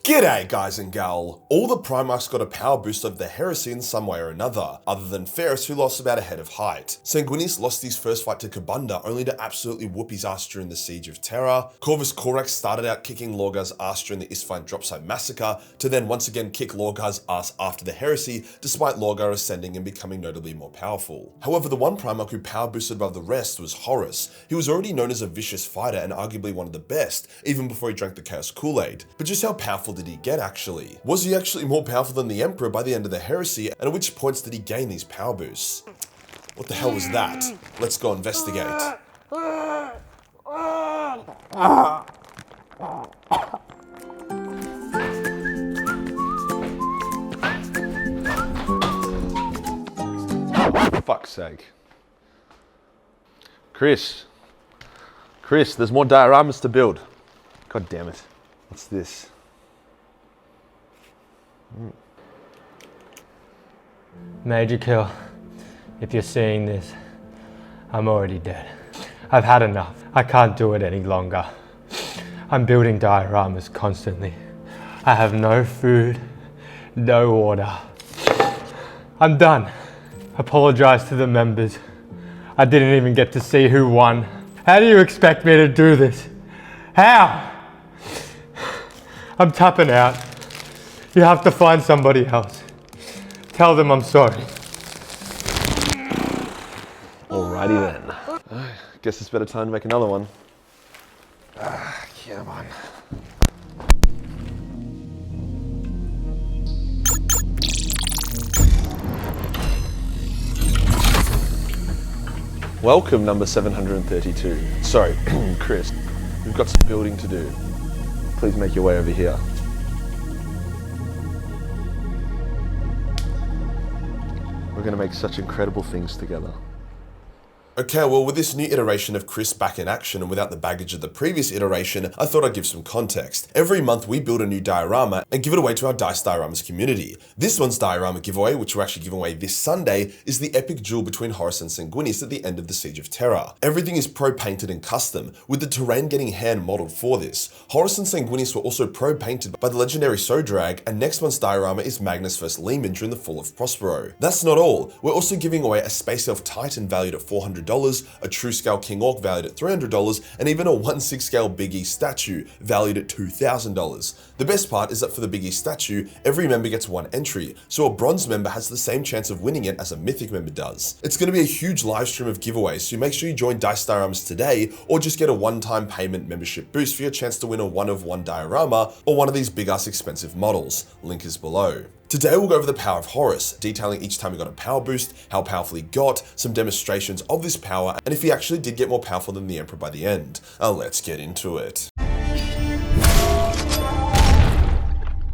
G'day guys and gal. All the Primarchs got a power boost over the heresy in some way or another, other than Ferris who lost about a head of height. Sanguinius lost his first fight to Kabunda only to absolutely whoop his ass during the Siege of Terra. Corvus Corax started out kicking Lorgar's ass during the Isfahan Dropsite Massacre, to then once again kick Lorgar's ass after the heresy, despite Lorgar ascending and becoming notably more powerful. However, the one Primarch who power boosted above the rest was Horus. He was already known as a vicious fighter and arguably one of the best, even before he drank the Chaos Kool-Aid. But just how powerful did he get actually? Was he actually more powerful than the Emperor by the end of the heresy, and at which points did he gain these power boosts? What the hell was that? Let's go investigate. For fuck's sake. Chris, there's more dioramas to build. God damn it. What's this? Majorkill, if you're seeing this, I'm already dead. I've had enough. I can't do it any longer. I'm building dioramas constantly. I have no food, no water. I'm done. Apologize to the members. I didn't even get to see who won. How do you expect me to do this? How? I'm tapping out. You have to find somebody else. Tell them I'm sorry. Alrighty then. Guess it's better time to make another one. Come on. Welcome, number 732. Sorry, Chris. We've got some building to do. Please make your way over here. We're going to make such incredible things together. Okay, well with this new iteration of Chris back in action and without the baggage of the previous iteration, I thought I'd give some context. Every month we build a new diorama and give it away to our Dice Dioramas community. This month's diorama giveaway, which we're actually giving away this Sunday, is the epic duel between Horus and Sanguinius at the end of the Siege of Terra. Everything is pro-painted and custom, with the terrain getting hand-modelled for this. Horus and Sanguinius were also pro-painted by the legendary Sodrag, and next month's diorama is Magnus vs Leman during the fall of Prospero. That's not all. We're also giving away a Space Elf Titan valued at $400, a true scale King Orc valued at $300, and even a 1/6 scale Big E statue valued at $2,000. The best part is that for the Big E statue, every member gets one entry, so a bronze member has the same chance of winning it as a mythic member does. It's going to be a huge live stream of giveaways, so make sure you join Dice Dioramas today, or just get a one-time payment membership boost for your chance to win a one-of-one diorama, or one of these big-ass expensive models. Link is below. Today we'll go over the power of Horus, detailing each time he got a power boost, how powerful he got, some demonstrations of this power, and if he actually did get more powerful than the Emperor by the end. Let's get into it.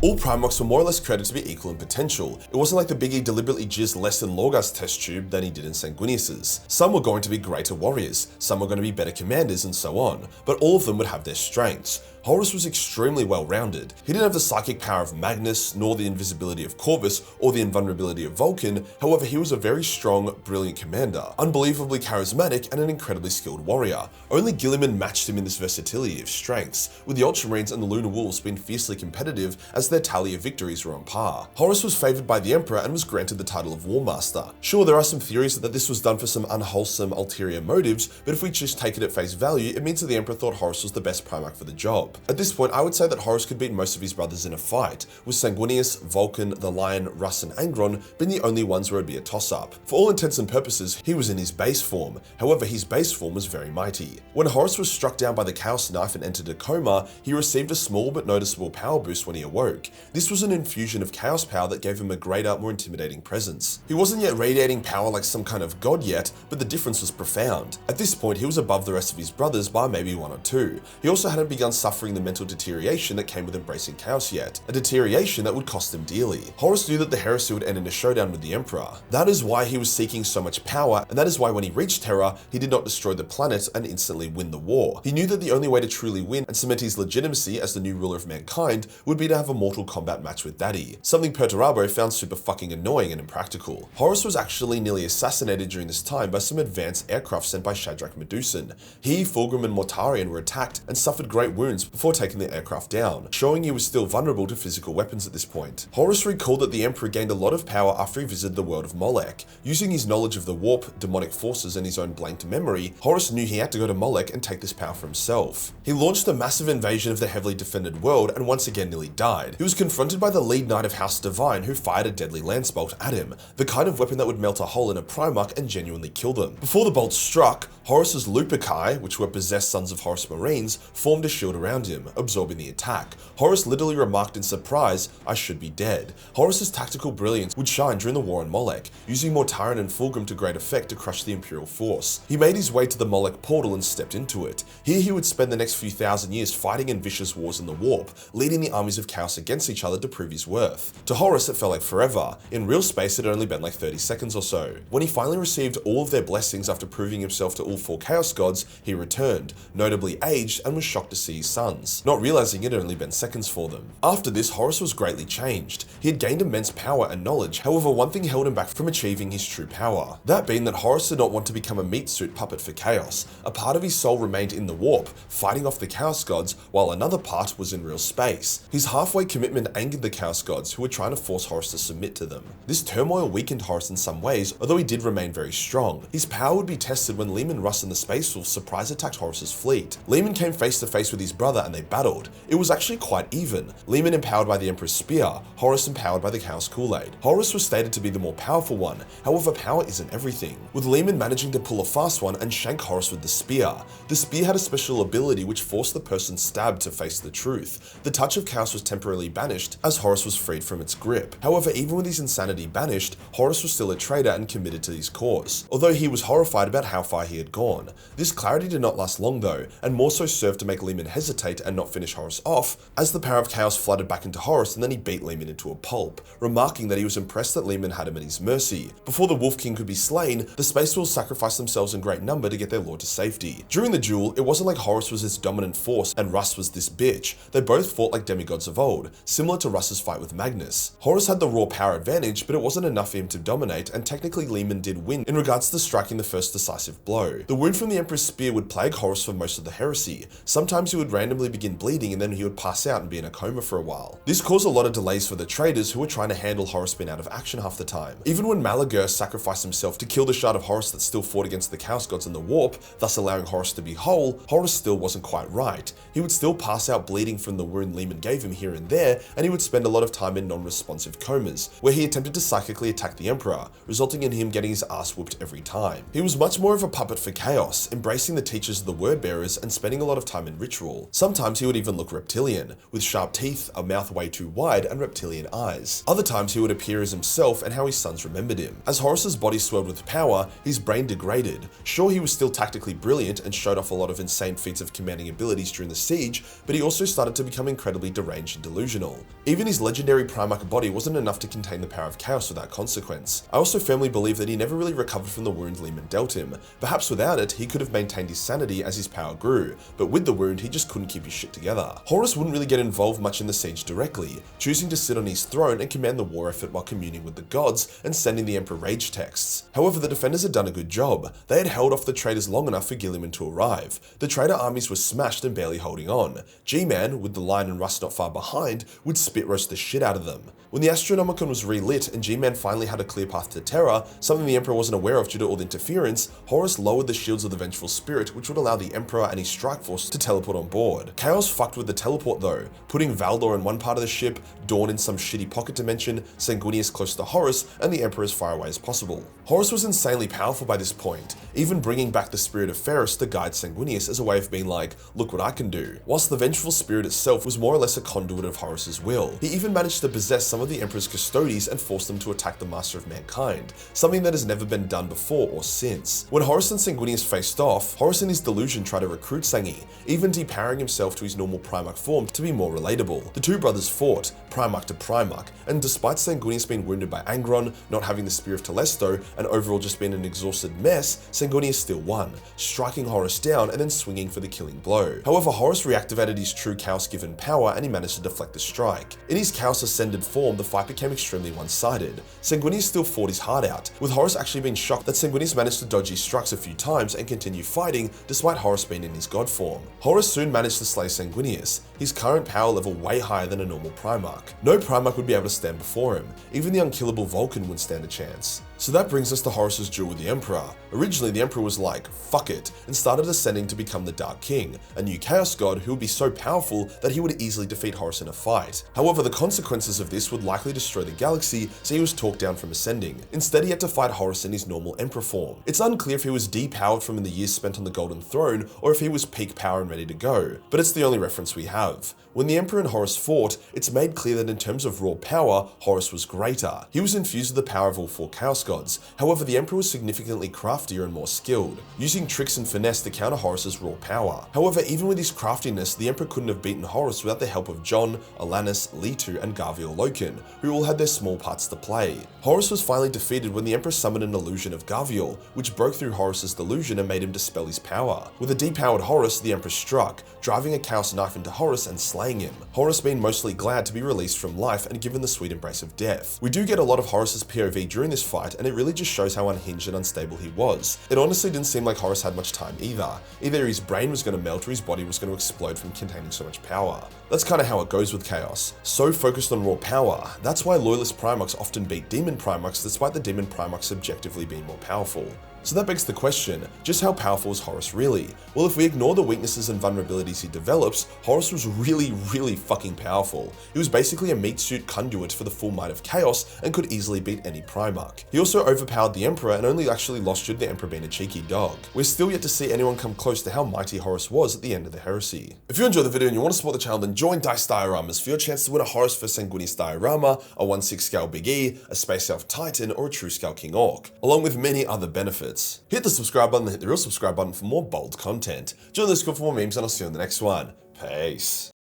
All Primarchs were more or less credited to be equal in potential. It wasn't like the Big E deliberately jizzed less in Lorgar's test tube than he did in Sanguinius's. Some were going to be greater warriors, some were going to be better commanders, and so on, but all of them would have their strengths. Horus was extremely well-rounded. He didn't have the psychic power of Magnus, nor the invisibility of Corvus, or the invulnerability of Vulcan. However, he was a very strong, brilliant commander, unbelievably charismatic, and an incredibly skilled warrior. Only Guilliman matched him in this versatility of strengths, with the Ultramarines and the Lunar Wolves being fiercely competitive as their tally of victories were on par. Horus was favoured by the Emperor and was granted the title of War Master. Sure, there are some theories that this was done for some unwholesome ulterior motives, but if we just take it at face value, it means that the Emperor thought Horus was the best Primarch for the job. At this point, I would say that Horus could beat most of his brothers in a fight, with Sanguinius, Vulcan, the Lion, Russ, and Angron being the only ones where it would be a toss-up. For all intents and purposes, he was in his base form. However, his base form was very mighty. When Horus was struck down by the Chaos Knife and entered a coma, he received a small but noticeable power boost when he awoke. This was an infusion of Chaos power that gave him a greater, more intimidating presence. He wasn't yet radiating power like some kind of god yet, but the difference was profound. At this point, he was above the rest of his brothers by maybe one or two. He also hadn't begun suffering the mental deterioration that came with embracing chaos yet, a deterioration that would cost him dearly. Horus knew that the heresy would end in a showdown with the Emperor. That is why he was seeking so much power, and that is why when he reached Terra, he did not destroy the planet and instantly win the war. He knew that the only way to truly win and cement his legitimacy as the new ruler of mankind would be to have a Mortal Kombat match with Daddy, something Perturabo found super fucking annoying and impractical. Horus was actually nearly assassinated during this time by some advanced aircraft sent by Shadrach Medusan. He, Fulgrim, and Mortarion were attacked and suffered great wounds before taking the aircraft down, showing he was still vulnerable to physical weapons at this point. Horus recalled that the Emperor gained a lot of power after he visited the world of Molech. Using his knowledge of the warp, demonic forces, and his own blanked memory, Horus knew he had to go to Molech and take this power for himself. He launched a massive invasion of the heavily defended world and once again nearly died. He was confronted by the lead knight of House Divine, who fired a deadly lance bolt at him, the kind of weapon that would melt a hole in a Primarch and genuinely kill them. Before the bolt struck, Horus's Luperci, which were possessed sons of Horus Marines, formed a shield around him, absorbing the attack. Horus literally remarked in surprise, "I should be dead." Horus's tactical brilliance would shine during the war on Molech, using Mortaran and Fulgrim to great effect to crush the Imperial force. He made his way to the Molech portal and stepped into it. Here he would spend the next few thousand years fighting in vicious wars in the warp, leading the armies of chaos against each other to prove his worth. To Horus it felt like forever. In real space it had only been like 30 seconds or so. When he finally received all of their blessings after proving himself to all 4 chaos gods, he returned, notably aged, and was shocked to see his sons, not realizing it had only been seconds for them. After this, Horus was greatly changed. He had gained immense power and knowledge, however one thing held him back from achieving his true power. That being that Horus did not want to become a meat suit puppet for chaos. A part of his soul remained in the warp, fighting off the chaos gods, while another part was in real space. His halfway commitment angered the chaos gods, who were trying to force Horus to submit to them. This turmoil weakened Horus in some ways, although he did remain very strong. His power would be tested when Leman Russ and the Space Wolves surprise attacked Horus's fleet. Leman came face to face with his brother and they battled. It was actually quite even. Leman empowered by the Emperor's spear, Horus empowered by the Chaos Kool-Aid. Horus was stated to be the more powerful one, however power isn't everything, with Leman managing to pull a fast one and shank Horus with the spear. The spear had a special ability which forced the person stabbed to face the truth. The touch of chaos was temporarily banished as Horus was freed from its grip. However, even with his insanity banished, Horus was still a traitor and committed to his cause, although he was horrified about how far he had gone. This clarity did not last long though, and more so served to make Leman hesitate and not finish Horus off, as the power of chaos flooded back into Horus and then he beat Leman into a pulp, remarking that he was impressed that Leman had him at his mercy. Before the Wolf King could be slain, the Space Wolves sacrificed themselves in great number to get their lord to safety. During the duel, it wasn't like Horus was this dominant force and Russ was this bitch. They both fought like demigods of old, similar to Russ's fight with Magnus. Horus had the raw power advantage, but it wasn't enough for him to dominate, and technically Leman did win in regards to striking the first decisive blow. The wound from the Emperor's spear would plague Horus for most of the heresy. Sometimes he would randomly begin bleeding and then he would pass out and be in a coma for a while. This caused a lot of delays for the traders who were trying to handle Horus being out of action half the time. Even when Malagir sacrificed himself to kill the shard of Horus that still fought against the Chaos Gods in the warp, thus allowing Horus to be whole, Horus still wasn't quite right. He would still pass out bleeding from the wound Leman gave him here and there, and he would spend a lot of time in non-responsive comas, where he attempted to psychically attack the Emperor, resulting in him getting his ass whooped every time. He was much more of a puppet for chaos, embracing the teachers of the word bearers and spending a lot of time in ritual. Sometimes he would even look reptilian, with sharp teeth, a mouth way too wide, and reptilian eyes. Other times he would appear as himself and how his sons remembered him. As Horus's body swelled with power, his brain degraded. Sure, he was still tactically brilliant and showed off a lot of insane feats of commanding abilities during the siege, but he also started to become incredibly deranged and delusional. Even his legendary Primarch body wasn't enough to contain the power of chaos without consequence. I also firmly believe that he never really recovered from the wound Leman dealt him. Perhaps without it, he could have maintained his sanity as his power grew, but with the wound, he just couldn't keep his shit together. Horus wouldn't really get involved much in the siege directly, choosing to sit on his throne and command the war effort while communing with the gods and sending the Emperor rage texts. However, the defenders had done a good job. They had held off the traitors long enough for Guilliman to arrive. The traitor armies were smashed and barely holding on. G-Man, with the Lion and Russ not far behind, would spit roast the shit out of them. When the Astronomicon was relit and G-Man finally had a clear path to Terra, something the Emperor wasn't aware of due to all the interference, Horus lowered the shields of the Vengeful Spirit, which would allow the Emperor and his strike force to teleport on board. Chaos fucked with the teleport though, putting Valdor in one part of the ship, Dawn in some shitty pocket dimension, Sanguinius close to Horus, and the Emperor as far away as possible. Horus was insanely powerful by this point, even bringing back the spirit of Ferris to guide Sanguinius as a way of being like, look what I can do. Whilst the Vengeful Spirit itself was more or less a conduit of Horus's will, he even managed to possess some of the Emperor's custodies and force them to attack the Master of Mankind, something that has never been done before or since. When Horus and Sanguinius faced off, Horus in his delusion tried to recruit Sangi, even depowering himself to his normal Primarch form to be more relatable. The two brothers fought, Primarch to Primarch, and despite Sanguinius being wounded by Angron, not having the Spear of Telesto, and overall just being an exhausted mess, Sanguinius still won, striking Horus down and then swinging for the killing blow. However, Horus reactivated his true Chaos-given power and he managed to deflect the strike. In his Chaos-ascended form, the fight became extremely one-sided. Sanguinius still fought his heart out, with Horus actually being shocked that Sanguinius managed to dodge his strikes a few times and continue fighting despite Horus being in his god form. Horus soon managed Horus to slay Sanguinius, his current power level way higher than a normal Primarch. No Primarch would be able to stand before him, even the unkillable Vulcan wouldn't stand a chance. So that brings us to Horus's duel with the Emperor. Originally, the Emperor was like, fuck it, and started ascending to become the Dark King, a new Chaos God who would be so powerful that he would easily defeat Horus in a fight. However, the consequences of this would likely destroy the galaxy, so he was talked down from ascending. Instead, he had to fight Horus in his normal Emperor form. It's unclear if he was depowered from the years spent on the Golden Throne, or if he was peak power and ready to go, but it's the only reference we have. When the Emperor and Horus fought, it's made clear that in terms of raw power, Horus was greater. He was infused with the power of all 4 Chaos Gods. However, the Emperor was significantly craftier and more skilled, using tricks and finesse to counter Horus's raw power. However, even with his craftiness, the Emperor couldn't have beaten Horus without the help of Jon, Alanis, Leto, and Garviel Loken, who all had their small parts to play. Horus was finally defeated when the Emperor summoned an illusion of Garviel, which broke through Horus's delusion and made him dispel his power. With a depowered Horus, the Emperor struck, driving a Chaos Knife into Horus and slaying him. Horus being mostly glad to be released from life and given the sweet embrace of death. We do get a lot of Horus's POV during this fight, and it really just shows how unhinged and unstable he was. It honestly didn't seem like Horus had much time either. Either his brain was going to melt or his body was going to explode from containing so much power. That's kind of how it goes with Chaos. So focused on raw power. That's why loyalist Primarchs often beat Demon Primarchs despite the Demon Primarchs subjectively being more powerful. So that begs the question, just how powerful is Horus really? Well, if we ignore the weaknesses and vulnerabilities he develops, Horus was really fucking powerful. He was basically a meat suit conduit for the full might of Chaos and could easily beat any Primarch. He also overpowered the Emperor and only actually lost due to the Emperor being a cheeky dog. We're still yet to see anyone come close to how mighty Horus was at the end of the heresy. If you enjoyed the video and you want to support the channel, then join Dice Dioramas for your chance to win a Horus vs Sanguinius diorama, a 1/6 scale Big E, a Space Elf Titan, or a True Scale King Orc, along with many other benefits. Hit the subscribe button and hit the real subscribe button for more bold content. Join the Discord for more memes and I'll see you in the next one. Peace.